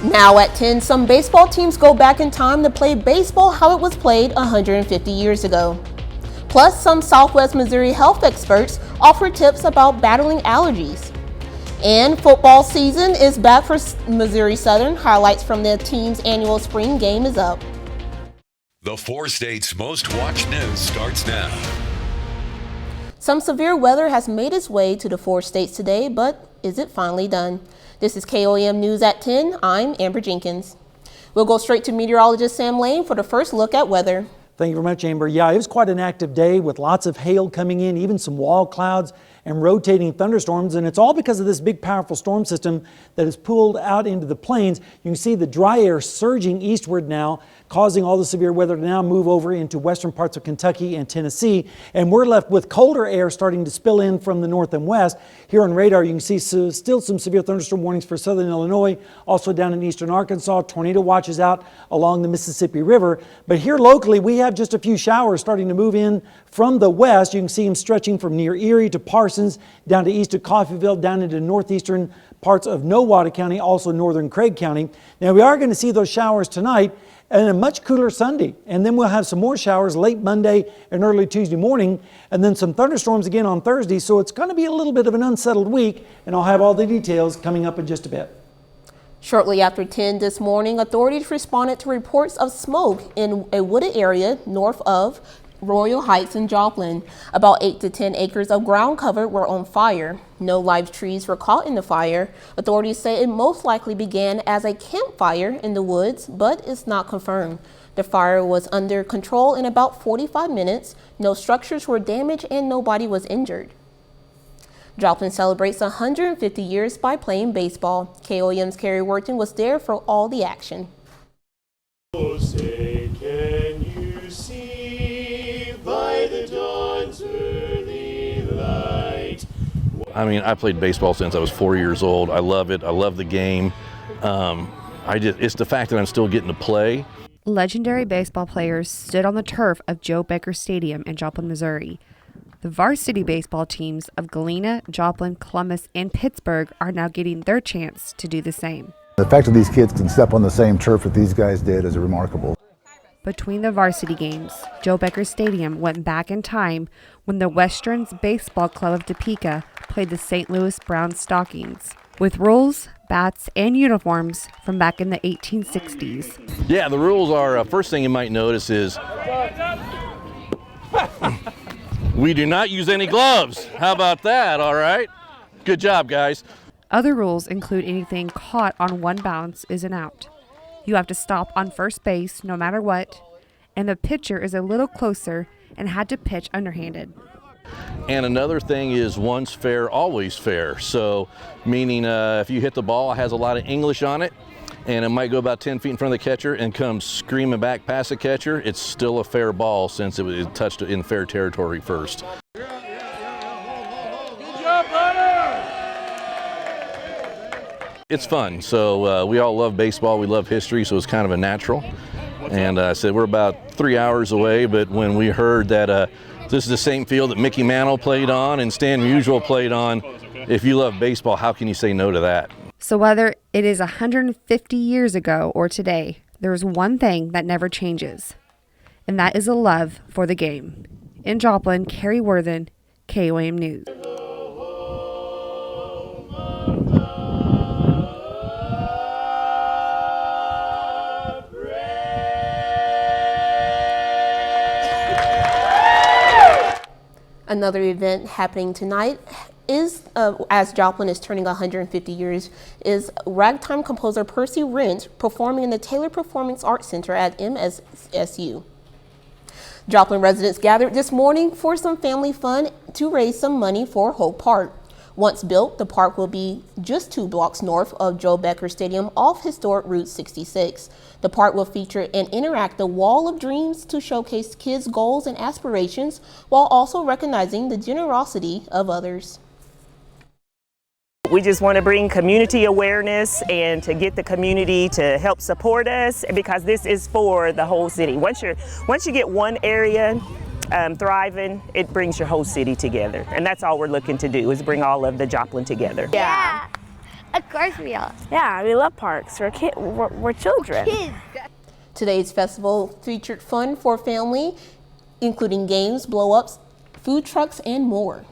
Now at 10, some baseball teams go back in time to play baseball how it was played 150 years ago. Plus, some Southwest Missouri health experts offer tips about battling allergies. And football season is back for Missouri Southern. Highlights from the team's annual spring game is up. The 4 states' most watched news starts now. Some severe weather has made its way to the 4 states today, but is it finally done? This is KOAM News at 10. I'm Amber Jenkins. We'll go straight to meteorologist Sam Lane for the first look at weather. Thank you very much, Amber. Yeah, it was quite an active day with lots of hail coming in, even some wall clouds and rotating thunderstorms, and it's all because of this big powerful storm system that is pulled out into the plains. You can see the dry air surging eastward now, causing all the severe weather to now move over into western parts of Kentucky and Tennessee, and we're left with colder air starting to spill in from the north and west. Here on radar you can see still some severe thunderstorm warnings for southern Illinois, also down in eastern Arkansas. Tornado watches out along the Mississippi River, but here locally we have just a few showers starting to move in from the west. You can see them stretching from near Erie to Parsons, down to east of Coffeyville, down into northeastern parts of Nowata County, also northern Craig County. Now we are going to see those showers tonight and a much cooler Sunday, and then we'll have some more showers late Monday and early Tuesday morning, and then some thunderstorms again on Thursday. So it's going to be a little bit of an unsettled week, and I'll have all the details coming up in just a bit. Shortly after 10 this morning, authorities responded to reports of smoke in a wooded area north of Royal Heights in Joplin. About 8 to 10 acres of ground cover were on fire. No live trees were caught in the fire. Authorities say it most likely began as a campfire in the woods, but it's not confirmed. The fire was under control in about 45 minutes. No structures were damaged and nobody was injured. Joplin celebrates 150 years by playing baseball. KOAM's Carrie Worton was there for all the action. Oh, say, can you see by the dawn's early light? I mean, I played baseball since I was 4 years old. I love it. I love the game. It's the fact that I'm still getting to play. Legendary baseball players stood on the turf of Joe Becker Stadium in Joplin, Missouri. The varsity baseball teams of Galena, Joplin, Columbus, and Pittsburgh are now getting their chance to do the same. The fact that these kids can step on the same turf that these guys did is remarkable. Between the varsity games, Joe Becker Stadium went back in time when the Westerns Baseball Club of Topeka played the St. Louis Brown Stockings, with rules, bats, and uniforms from back in the 1860s. Yeah, the rules are, first thing you might notice is we do not use any gloves. How about that, all right? Good job, guys. Other rules include anything caught on one bounce is an out. You have to stop on first base no matter what, and the pitcher is a little closer and had to pitch underhanded. And another thing is once fair, always fair. So meaning if you hit the ball, it has a lot of English on it, and it might go about 10 feet in front of the catcher and come screaming back past the catcher, it's still a fair ball since it was touched in fair territory first. It's fun. So we all love baseball, we love history, so it's kind of a natural. And I said we're about 3 hours away, but when we heard that this is the same field that Mickey Mantle played on and Stan Musial played on, if you love baseball, how can you say no to that? So whether it is 150 years ago or today, there is one thing that never changes, and that is a love for the game. In Joplin, Carrie Worthen, KOAM News. Another event happening tonight is, as Joplin is turning 150 years, is ragtime composer Percy Rent performing in the Taylor Performing Arts Center at MSSU. Joplin residents gathered this morning for some family fun to raise some money for Hope Park. Once built, the park will be just 2 blocks north of Joe Becker Stadium off historic Route 66. The park will feature an interactive wall of dreams to showcase kids' goals and aspirations while also recognizing the generosity of others. We just want to bring community awareness and to get the community to help support us, because this is for the whole city. Once you get one area thriving, it brings your whole city together, and that's all we're looking to do, is bring all of the Joplin together. Yeah. Of course we are. Yeah, we love parks. We're children. Kids. Today's festival featured fun for family, including games, blow-ups, food trucks, and more.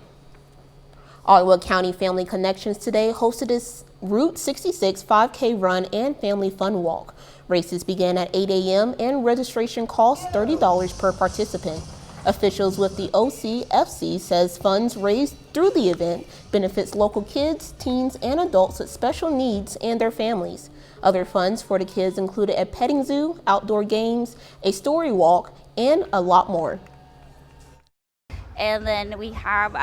Ottawa County Family Connections today hosted its Route 66 5K run and family fun walk. Races began at 8 a.m. and registration costs $30 per participant. Officials with the OCFC says funds raised through the event benefits local kids, teens, and adults with special needs and their families. Other funds for the kids included a petting zoo, outdoor games, a story walk, and a lot more. And then we have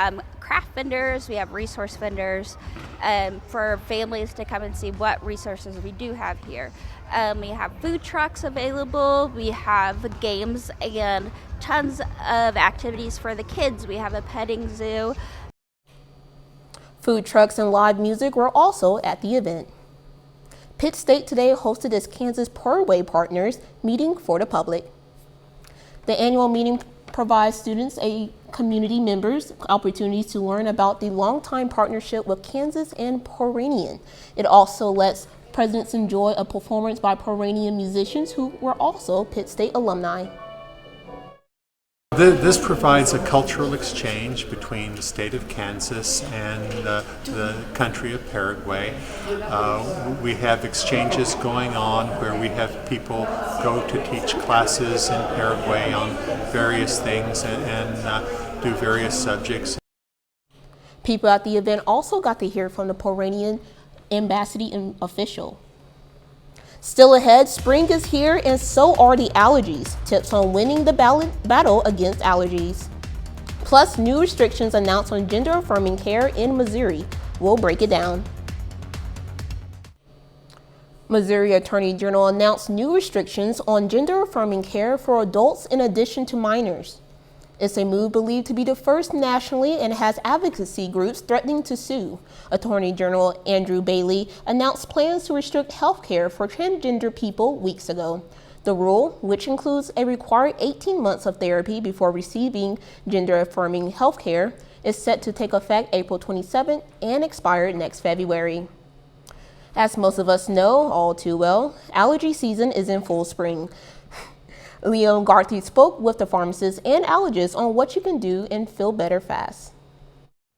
craft vendors, we have resource vendors for families to come and see what resources we do have here. We have food trucks available, we have games and tons of activities for the kids. We have a petting zoo. Food trucks and live music were also at the event. Pitt State today hosted its Kansas Parkway Partners meeting for the public. The annual meeting provides students and community members opportunities to learn about the longtime partnership with Kansas and Poranian. It also lets presidents enjoy a performance by Poranian musicians who were also Pitt State alumni. This provides a cultural exchange between the state of Kansas and the country of Paraguay. We have exchanges going on where we have people go to teach classes in Paraguay on various things and do various subjects. People at the event also got to hear from the Poranian embassy official. Still ahead, spring is here and so are the allergies. Tips on winning the battle against allergies. Plus, new restrictions announced on gender-affirming care in Missouri. We'll break it down. Missouri Attorney General announced new restrictions on gender-affirming care for adults in addition to minors. It's a move believed to be the first nationally and has advocacy groups threatening to sue. Attorney General Andrew Bailey announced plans to restrict health care for transgender people weeks ago. The rule, which includes a required 18 months of therapy before receiving gender-affirming health care, is set to take effect April 27th and expire next February. As most of us know all too well, allergy season is in full spring. Leon Garthy spoke with the pharmacists and allergists on what you can do and feel better fast.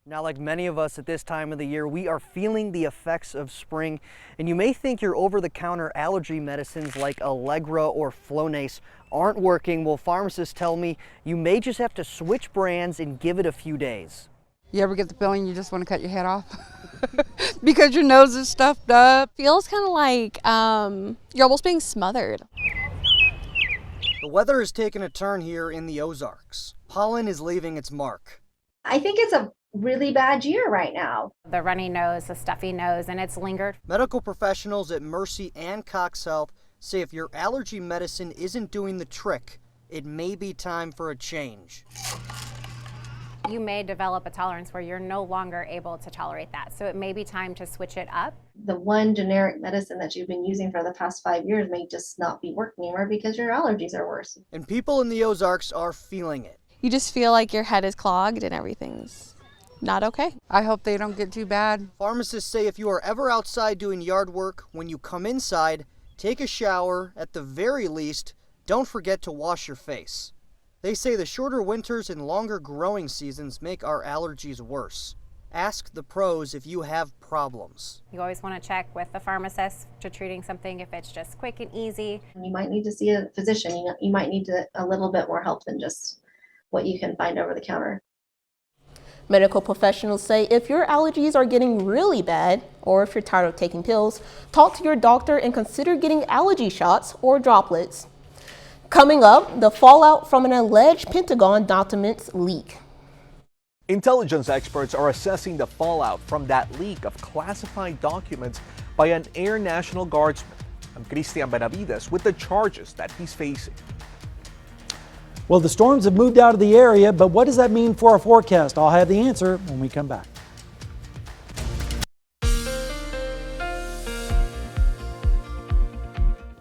Now, like many of us at this time of the year, we are feeling the effects of spring, and you may think your over-the-counter allergy medicines like Allegra or Flonase aren't working. Well, pharmacists tell me you may just have to switch brands and give it a few days. You ever get the feeling you just want to cut your head off because your nose is stuffed up? Feels kind of like you're almost being smothered. The weather has taken a turn here in the Ozarks. Pollen is leaving its mark. I think it's a really bad year right now. The runny nose, the stuffy nose, and it's lingered. Medical professionals at Mercy and Cox Health say if your allergy medicine isn't doing the trick, it may be time for a change. You may develop a tolerance where you're no longer able to tolerate that. So it may be time to switch it up. The one generic medicine that you've been using for the past 5 years may just not be working anymore because your allergies are worse. And people in the Ozarks are feeling it. You just feel like your head is clogged and everything's not okay. I hope they don't get too bad. Pharmacists say if you are ever outside doing yard work, when you come inside, take a shower. At the very least, don't forget to wash your face. They say the shorter winters and longer growing seasons make our allergies worse. Ask the pros if you have problems. You always want to check with the pharmacist to treating something if it's just quick and easy. You might need to see a physician. You might need a little bit more help than just what you can find over the counter. Medical professionals say if your allergies are getting really bad, or if you're tired of taking pills, talk to your doctor and consider getting allergy shots or droplets. Coming up, the fallout from an alleged Pentagon documents leak. Intelligence experts are assessing the fallout from that leak of classified documents by an Air National Guardsman. I'm Cristian Benavides with the charges that he's facing. Well, the storms have moved out of the area, but what does that mean for our forecast? I'll have the answer when we come back.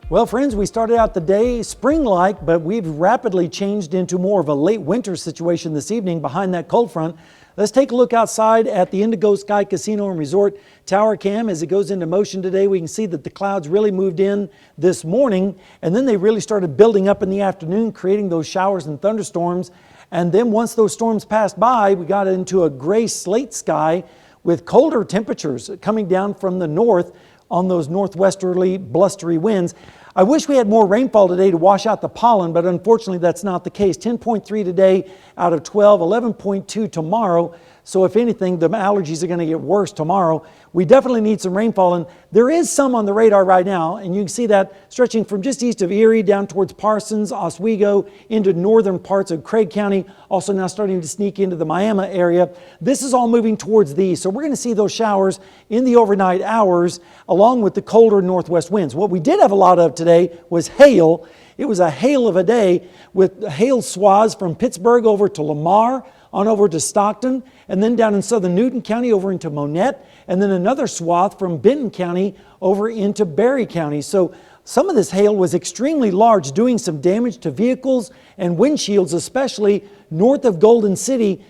Well, friends, we started out the day spring-like, but we've rapidly changed into more of a late winter situation this evening behind that cold front. Let's take a look outside at the Indigo Sky Casino and Resort Tower Cam as it goes into motion today. We can see that the clouds really moved in this morning, and then they really started building up in the afternoon, creating those showers and thunderstorms. And then once those storms passed by, we got into a gray slate sky with colder temperatures coming down from the north on those northwesterly blustery winds. I wish we had more rainfall today to wash out the pollen, but unfortunately that's not the case. 10.3 today out of 12, 11.2 tomorrow. So if anything, the allergies are going to get worse tomorrow. We definitely need some rainfall, and there is some on the radar right now, and you can see that stretching from just east of Erie down towards Parsons, Oswego, into northern parts of Craig County, also now starting to sneak into the Miami area. This is all moving towards the east, so we're going to see those showers in the overnight hours along with the colder northwest winds. What we did have a lot of today was hail. It was a hail of a day with hail swaths from Pittsburgh over to Lamar, on over to Stockton, and then down in southern Newton County over into Monette, and then another swath from Benton County over into Berry County. So some of this hail was extremely large, doing some damage to vehicles and windshields, especially north of Golden City.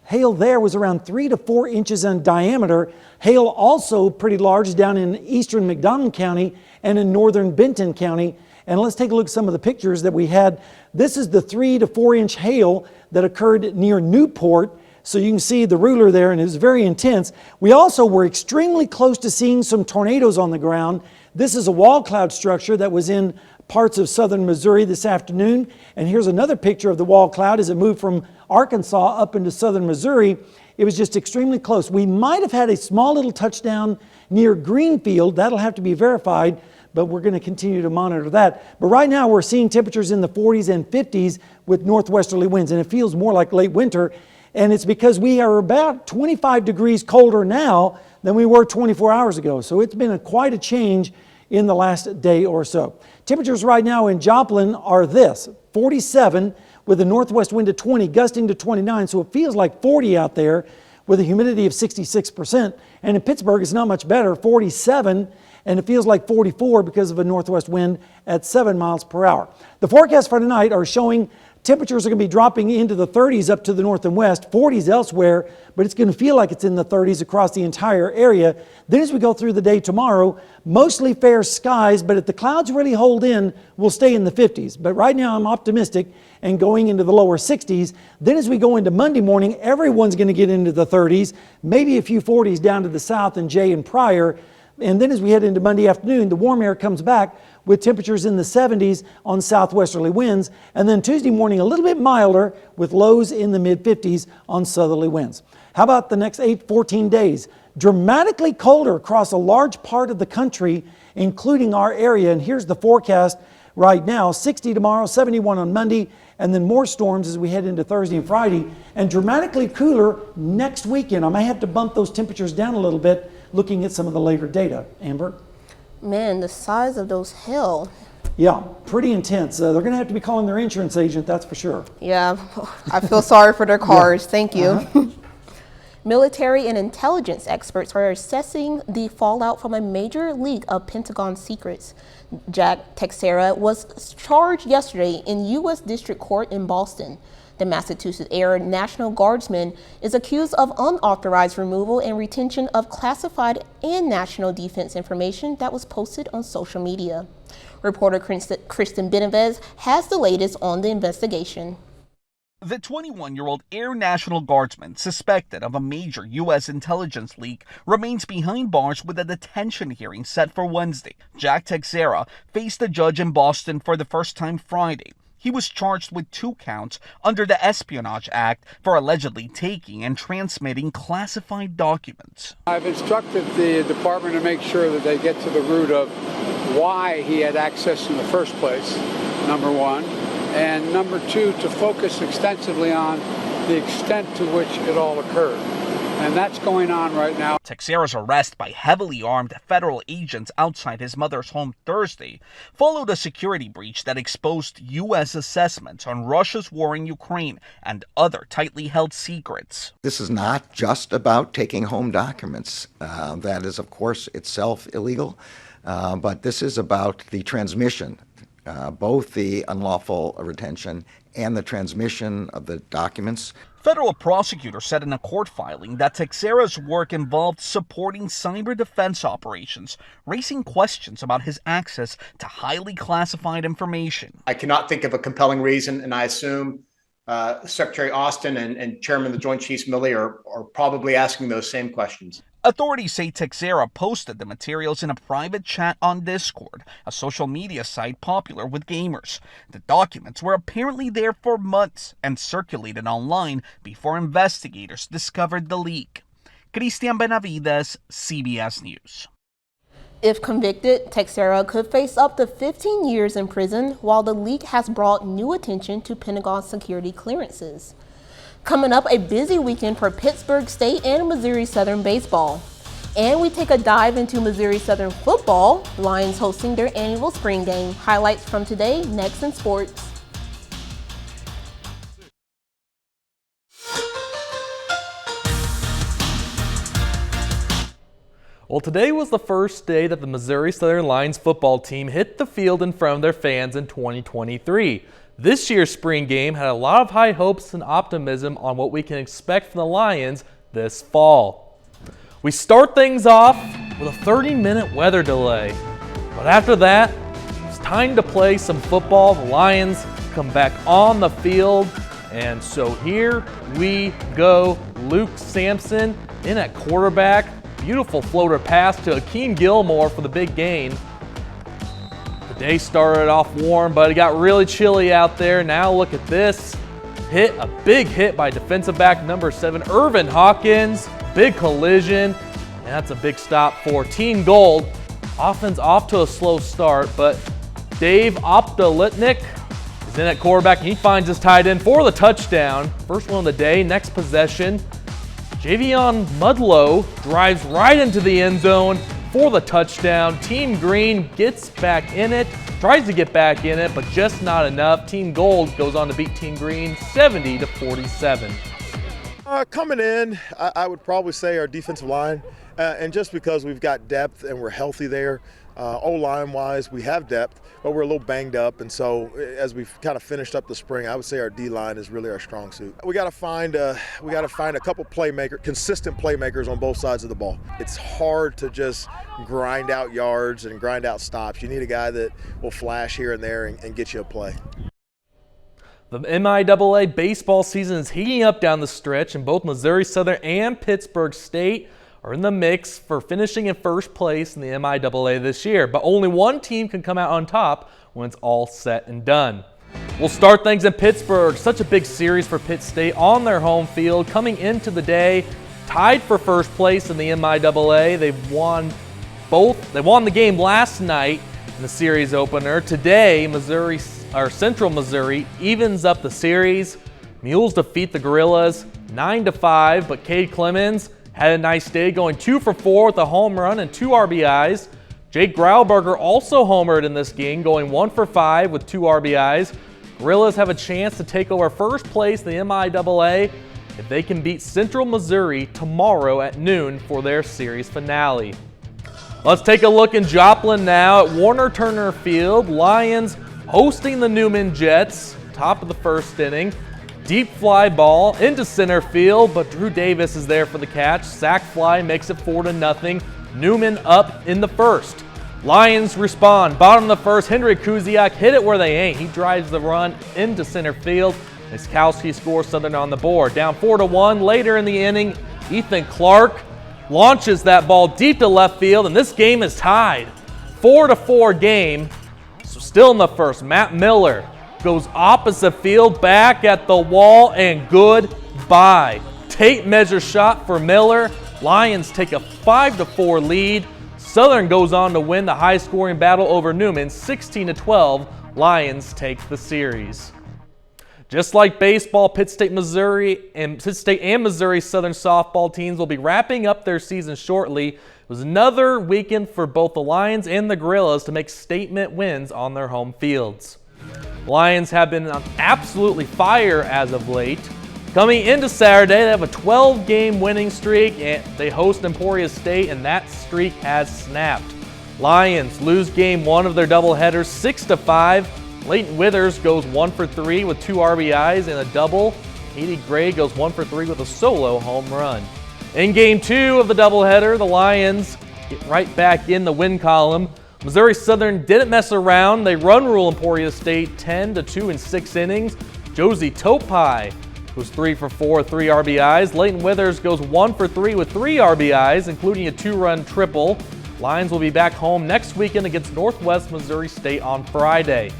Hail there was around 3 to 4 inches in diameter. Hail also pretty large down in eastern McDonald County and in northern Benton County. And let's take a look at some of the pictures that we had. This is the 3 to 4 inch hail that occurred near Newport. So you can see the ruler there, and it was very intense. We also were extremely close to seeing some tornadoes on the ground. This is a wall cloud structure that was in parts of southern Missouri this afternoon. And here's another picture of the wall cloud as it moved from Arkansas up into southern Missouri. It was just extremely close. We might have had a small little touchdown near Greenfield. That'll have to be verified, but we're going to continue to monitor that. But right now we're seeing temperatures in the 40s and 50s with northwesterly winds, and it feels more like late winter. And it's because we are about 25 degrees colder now than we were 24 hours ago. So it's been quite a change in the last day or so. Temperatures right now in Joplin are this: 47 with a northwest wind of 20, gusting to 29. So it feels like 40 out there with a humidity of 66%. And in Pittsburgh, it's not much better, 47. And it feels like 44 because of a northwest wind at 7 miles per hour. The forecasts for tonight are showing temperatures are going to be dropping into the 30s up to the north and west, 40s elsewhere, but it's going to feel like it's in the 30s across the entire area. Then as we go through the day tomorrow, mostly fair skies, but if the clouds really hold in, we'll stay in the 50s. But right now I'm optimistic and going into the lower 60s. Then as we go into Monday morning, everyone's going to get into the 30s, maybe a few 40s down to the south in Jay and Pryor. And then as we head into Monday afternoon, the warm air comes back with temperatures in the 70s on southwesterly winds. And then Tuesday morning, a little bit milder with lows in the mid-50s on southerly winds. How about the next 14 days? Dramatically colder across a large part of the country, including our area. And here's the forecast right now: 60 tomorrow, 71 on Monday, and then more storms as we head into Thursday and Friday. And dramatically cooler next weekend. I may have to bump those temperatures down a little bit looking at some of the later data. Amber? Man, the size of those hail. Yeah, pretty intense. They're going to have to be calling their insurance agent, that's for sure. Yeah, I feel sorry for their cars. Yeah. Thank you. Military and intelligence experts are assessing the fallout from a major leak of Pentagon secrets. Jack Texera was charged yesterday in U.S. District Court in Boston. The Massachusetts Air National Guardsman is accused of unauthorized removal and retention of classified and national defense information that was posted on social media. Reporter Kristen Benavides has the latest on the investigation. The 21-year-old Air National Guardsman suspected of a major U.S. intelligence leak remains behind bars with a detention hearing set for Wednesday. Jack Texera faced a judge in Boston for the first time Friday. He was charged with 2 counts under the Espionage Act for allegedly taking and transmitting classified documents. I've instructed the department to make sure that they get to the root of why he had access in the first place, number one, and number two, to focus extensively on the extent to which it all occurred. And that's going on right now. Texera's arrest by heavily armed federal agents outside his mother's home Thursday followed a security breach that exposed U.S. assessments on Russia's war in Ukraine and other tightly held secrets. This is not just about taking home documents. That is, of course, itself illegal. But this is about the transmission, both the unlawful retention and the transmission of the documents. federal prosecutor said in a court filing that Texeira's work involved supporting cyber defense operations, raising questions about his access to highly classified information. I cannot think of a compelling reason, and I assume Secretary Austin and Chairman of the Joint Chiefs Milley are probably asking those same questions. Authorities say Texeira posted the materials in a private chat on Discord, a social media site popular with gamers. The documents were apparently there for months and circulated online before investigators discovered the leak. Cristian Benavides, CBS News. If convicted, Texeira could face up to 15 years in prison, while the leak has brought new attention to Pentagon security clearances. Coming up, a busy weekend for Pittsburgh State and Missouri Southern baseball. And we take a dive into Missouri Southern football, Lions hosting their annual spring game. Highlights from today, next in sports. Well, today was the first day that the Missouri Southern Lions football team hit the field in front of their fans in 2023. This year's spring game had a lot of high hopes and optimism on what we can expect from the Lions this fall. We start things off with a 30-minute weather delay, but after that, it's time to play some football. The Lions come back on the field, and so here we go. Luke Sampson in at quarterback. Beautiful floater pass to Akeem Gilmore for the big gain. The day started off warm, but it got really chilly out there. Now look at this. A big hit by defensive back number 7, Irvin Hawkins. Big collision, and that's a big stop for Team Gold. Offense off to a slow start, but Dave Optolitnik is in at quarterback, and he finds his tight end for the touchdown. First one of the day. Next possession, Javion Mudlow drives right into the end zone for the touchdown. Team Green gets back in it, tries to get back in it, but just not enough. Team Gold goes on to beat Team Green 70-47. Coming in, I would probably say our defensive line, and just because we've got depth and we're healthy there, O-line wise, we have depth, but we're a little banged up, and so as we've kind of finished up the spring, I would say our D-line is really our strong suit. We got to find a couple consistent playmakers on both sides of the ball. It's hard to just grind out yards and grind out stops. You need a guy that will flash here and there and get you a play. The MIAA baseball season is heating up down the stretch, and both Missouri Southern and Pittsburgh State are in the mix for finishing in first place in the MIAA this year. But only one team can come out on top when it's all set and done. We'll start things in Pittsburgh. Such a big series for Pitt State on their home field. Coming into the day, tied for first place in the MIAA. They won the game last night in the series opener. Today, Central Missouri evens up the series. Mules defeat the Gorillas 9-5, but Cade Clemens had a nice day, going 2 for 4 with a home run and 2 RBIs. Jake Grauberger also homered in this game, going 1 for 5 with 2 RBIs. Gorillas have a chance to take over first place in the MIAA if they can beat Central Missouri tomorrow at noon for their series finale. Let's take a look in Joplin now at Warner Turner Field. Lions hosting the Newman Jets, top of the first inning. Deep fly ball into center field, but Drew Davis is there for the catch. Sac fly makes it 4-0. Newman up in the first. Lions respond. Bottom of the first, Hendrik Kuziak hit it where they ain't. He drives the run into center field. Niskowski scores Southern on the board. Down 4-1. Later in the inning, Ethan Clark launches that ball deep to left field, and this game is tied. 4-4 game. So still in the first, Matt Miller goes opposite field, back at the wall, and goodbye. Tape measure shot for Miller. Lions take a 5-4 lead. Southern goes on to win the high-scoring battle over Newman, 16-12. Lions take the series. Just like baseball, Pitt State and Missouri Southern softball teams will be wrapping up their season shortly. It was another weekend for both the Lions and the Gorillas to make statement wins on their home fields. Lions have been on absolutely fire as of late. Coming into Saturday, they have a 12-game winning streak, and they host Emporia State, and that streak has snapped. Lions lose game 1 of their doubleheaders 6-5. Leighton Withers goes 1 for 3 with 2 RBIs and a double Katie Gray goes 1 for 3 with a solo home run. In Game 2 of the doubleheader, the Lions get right back in the win column. Missouri Southern didn't mess around. They run rule Emporia State 10-2 in 6 innings. Josie Topai goes 3 for 4, 3 RBIs. Leighton Withers goes 1 for 3 with 3 RBIs, including a 2-run triple. Lions will be back home next weekend against Northwest Missouri State on Friday.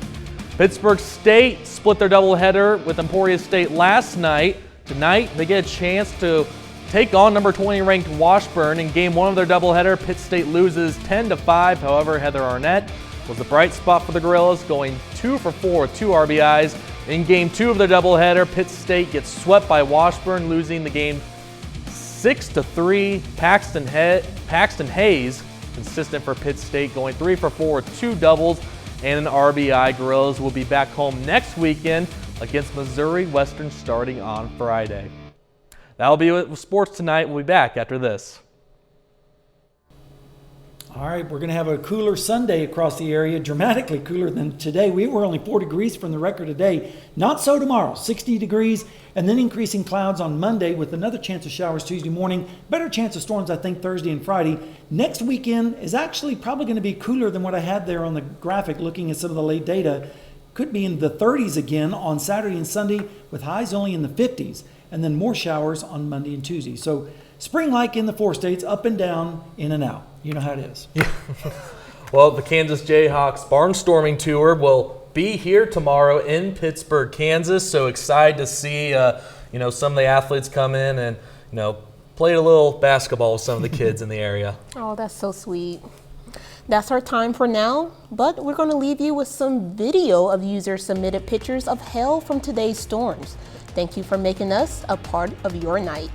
Pittsburgh State split their doubleheader with Emporia State last night. Tonight, they get a chance to take on number 20 ranked Washburn. In Game 1 of their doubleheader, Pitt State loses 10-5. However, Heather Arnett was the bright spot for the Gorillas, going 2 for 4 with 2 RBIs. In Game 2 of their doubleheader, Pitt State gets swept by Washburn, losing the game 6-3. Paxton Hayes, consistent for Pitt State, going 3 for 4 with 2 doubles and an RBI. Gorillas will be back home next weekend against Missouri Western starting on Friday. That'll be it with sports tonight. We'll be back after this. All right, we're going to have a cooler Sunday across the area, dramatically cooler than today. We were only 4 degrees from the record today. Not so tomorrow, 60 degrees, and then increasing clouds on Monday with another chance of showers Tuesday morning. Better chance of storms, I think, Thursday and Friday. Next weekend is actually probably going to be cooler than what I had there on the graphic looking at some of the late data. Could be in the 30s again on Saturday and Sunday with highs only in the 50s, and then more showers on Monday and Tuesday. So spring-like in the 4 states, up and down, in and out. You know how it is. Well, the Kansas Jayhawks Barnstorming Tour will be here tomorrow in Pittsburgh, Kansas. So excited to see, some of the athletes come in and, play a little basketball with some of the kids in the area. Oh, that's so sweet. That's our time for now, but we're going to leave you with some video of user-submitted pictures of hail from today's storms. Thank you for making us a part of your night.